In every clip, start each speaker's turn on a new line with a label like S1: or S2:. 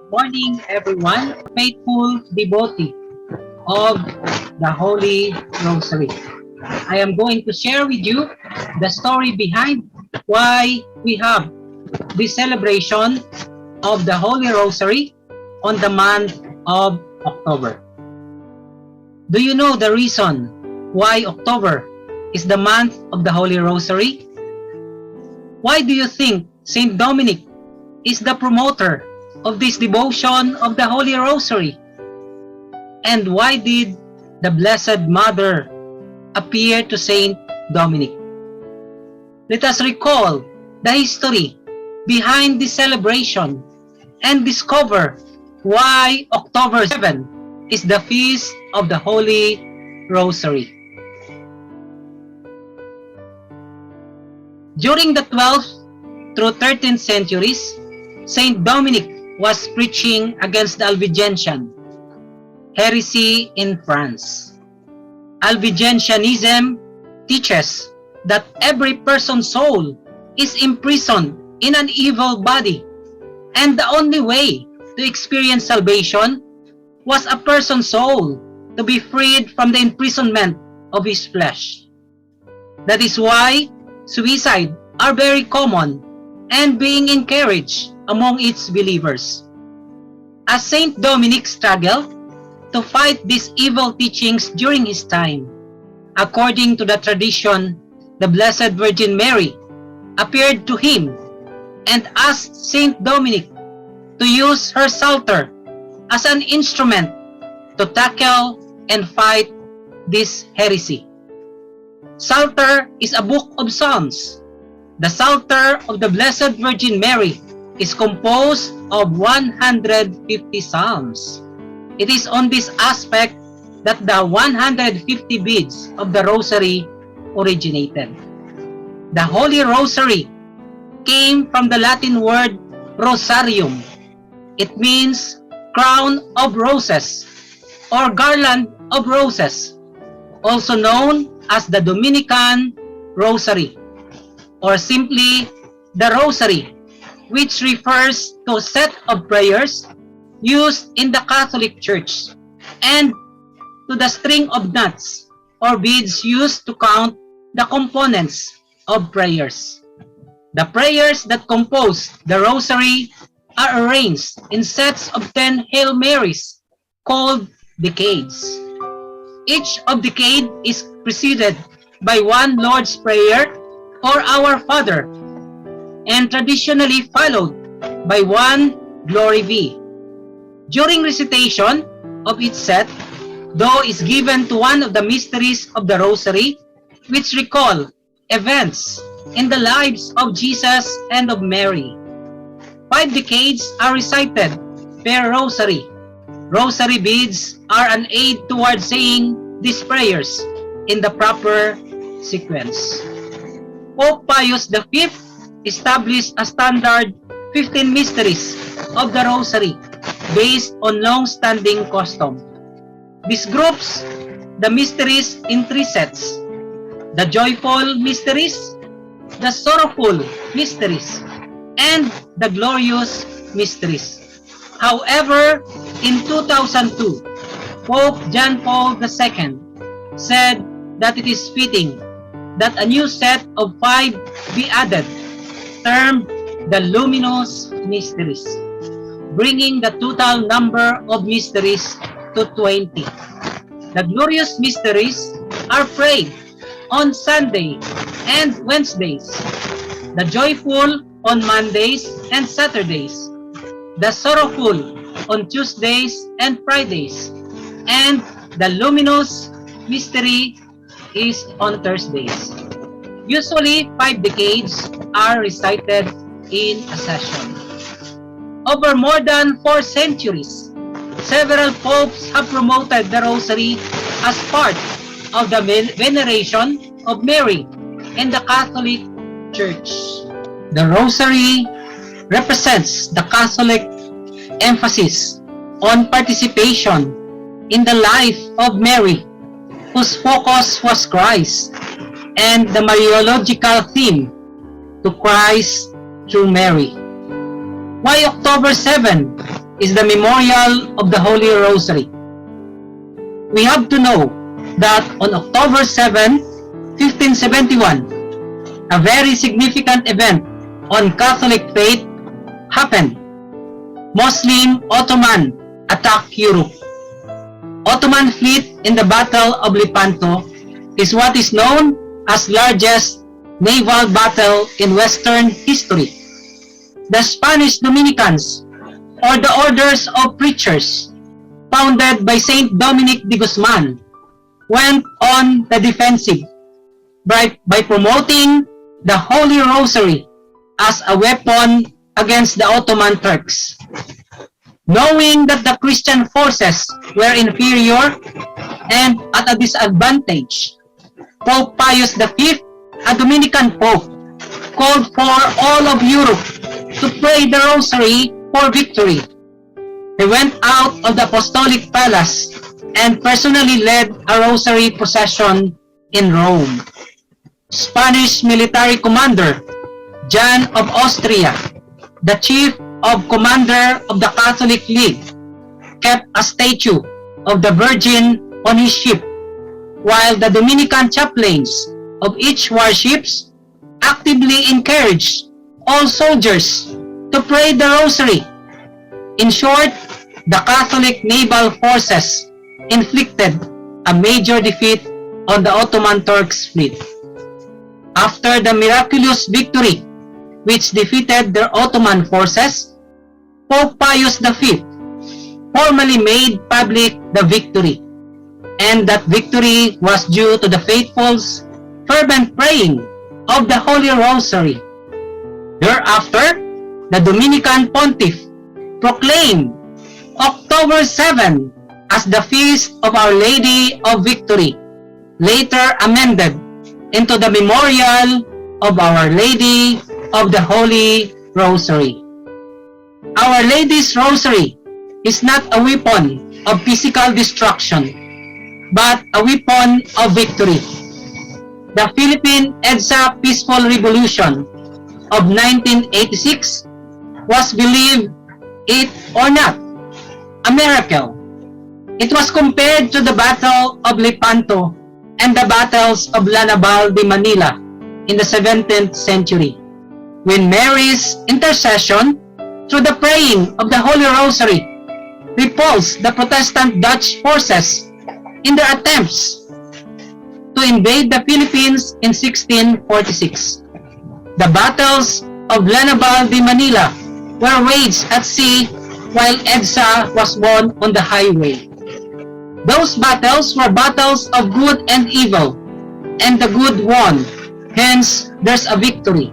S1: morning, everyone, faithful devotee of the Holy Rosary. I am going to share with you the story behind why we have this celebration of the Holy Rosary on the month of October. Do you know the reason why October is the month of the Holy Rosary? Why do you think Saint Dominic is the promoter of this devotion of the Holy Rosary? And why did the Blessed Mother appear to Saint Dominic? Let us recall the history behind this celebration and discover why October 7 is the feast of the Holy Rosary. During the 12th through 13th centuries, Saint Dominic was preaching against the Albigensian heresy in France. Albigensianism teaches that every person's soul is imprisoned in an evil body, and the only way to experience salvation was a person's soul to be freed from the imprisonment of his flesh. That is why suicide are very common and being encouraged among its believers. As Saint Dominic struggled to fight these evil teachings during his time, according to the tradition, the Blessed Virgin Mary appeared to him and asked Saint Dominic to use her psalter as an instrument to tackle and fight this heresy. Psalter is a book of Psalms. The Psalter of the Blessed Virgin Mary is composed of 150 Psalms. It is on this aspect that the 150 beads of the Rosary originated. The Holy Rosary came from the Latin word rosarium. It means crown of roses or garland of roses, also known as the Dominican Rosary, or simply the Rosary, which refers to a set of prayers used in the Catholic Church, and to the string of knots or beads used to count the components of prayers. The prayers that compose the Rosary are arranged in sets of 10 Hail Marys called decades. Each of decade is preceded by one Lord's Prayer or Our Father, and traditionally followed by one Glory Be. During recitation of each set, though is given to one of the mysteries of the Rosary, which recall events in the lives of Jesus and of Mary. 5 decades are recited per Rosary. Rosary beads are an aid towards saying these prayers in the proper sequence. Pope Pius V established a standard 15 mysteries of the Rosary based on long-standing custom. This groups the mysteries in 3 sets: the joyful mysteries, the sorrowful mysteries, and the glorious mysteries. However, in 2002, Pope John Paul II said that it is fitting that a new set of 5 be added, termed the luminous mysteries, bringing the total number of mysteries to 20. The glorious mysteries are prayed on Sunday and Wednesdays, the joyful on Mondays and Saturdays, the sorrowful on Tuesdays and Fridays, and the luminous mystery is on Thursdays. Usually, 5 decades are recited in a session. Over more than 4 centuries, several popes have promoted the Rosary as part of the veneration of Mary in the Catholic Church. The Rosary represents the Catholic emphasis on participation in the life of Mary, whose focus was Christ, and the Mariological theme, to Christ through Mary. Why October 7 is the memorial of the Holy Rosary. We have to know that on October 7, 1571, a very significant event on Catholic faith happened. Muslim Ottoman attacked Europe. Ottoman fleet in the Battle of Lepanto is what is known as largest naval battle in Western history. The Spanish Dominicans, or the orders of preachers, founded by Saint Dominic de Guzman, went on the defensive by promoting the Holy Rosary as a weapon against the Ottoman Turks. Knowing that the Christian forces were inferior and at a disadvantage, Pope Pius V, a Dominican Pope, called for all of Europe to pray the Rosary for victory. He went out of the Apostolic Palace and personally led a Rosary procession in Rome. Spanish military commander John of Austria, the chief of commander of the Catholic League, kept a statue of the Virgin on his ship, while the Dominican chaplains of each warships actively encouraged all soldiers to pray the Rosary. In short, the Catholic naval forces inflicted a major defeat on the Ottoman Turks fleet. After the miraculous victory, which defeated their Ottoman forces, Pope Pius V formally made public the victory, and that victory was due to the faithful's fervent praying of the Holy Rosary. Thereafter, the Dominican Pontiff proclaimed October 7 as the Feast of Our Lady of Victory, later amended into the Memorial of Our Lady of the Holy Rosary. Our Lady's Rosary is not a weapon of physical destruction, but a weapon of victory. The Philippine EDSA Peaceful Revolution of 1986 was, believe it or not, a miracle. It was compared to the Battle of Lepanto and the battles of Lanabal de Manila in the 17th century, when Mary's intercession through the praying of the Holy Rosary repulsed the Protestant Dutch forces in their attempts to invade the Philippines in 1646. The battles of Lanabal de Manila were waged at sea while EDSA was won on the highway. Those battles were battles of good and evil, and the good won. Hence, there's a victory.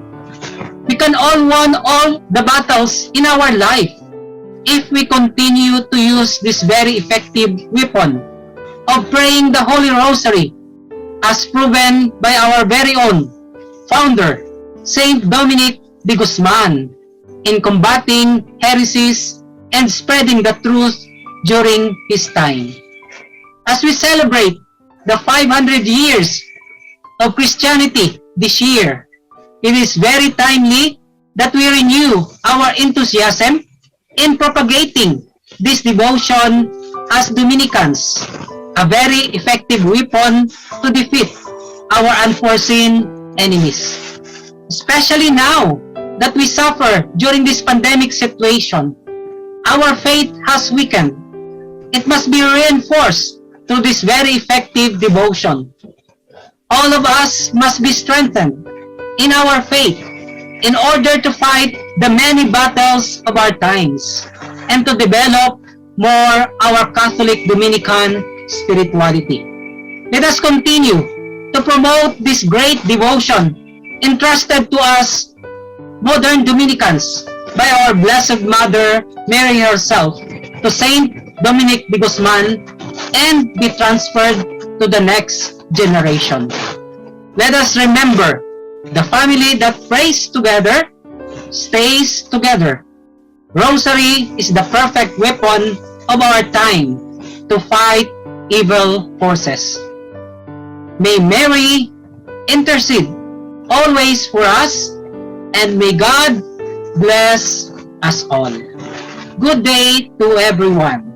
S1: We can all win all the battles in our life if we continue to use this very effective weapon of praying the Holy Rosary, as proven by our very own founder, Saint Dominic de Guzman, in combating heresies and spreading the truth during his time. As we celebrate the 500 years of Christianity this year, it is very timely that we renew our enthusiasm in propagating this devotion as Dominicans, a very effective weapon to defeat our unforeseen enemies. Especially now that we suffer during this pandemic situation, our faith has weakened. It must be reinforced through this very effective devotion. All of us must be strengthened in our faith in order to fight the many battles of our times and to develop more our Catholic Dominican spirituality. Let us continue to promote this great devotion entrusted to us modern Dominicans by our Blessed Mother Mary herself to Saint Dominic de Guzman and be transferred to the next generation. Let us remember, the family that prays together stays together. Rosary is the perfect weapon of our time to fight evil forces. May Mary intercede always for us, and may God bless us all. Good day to everyone.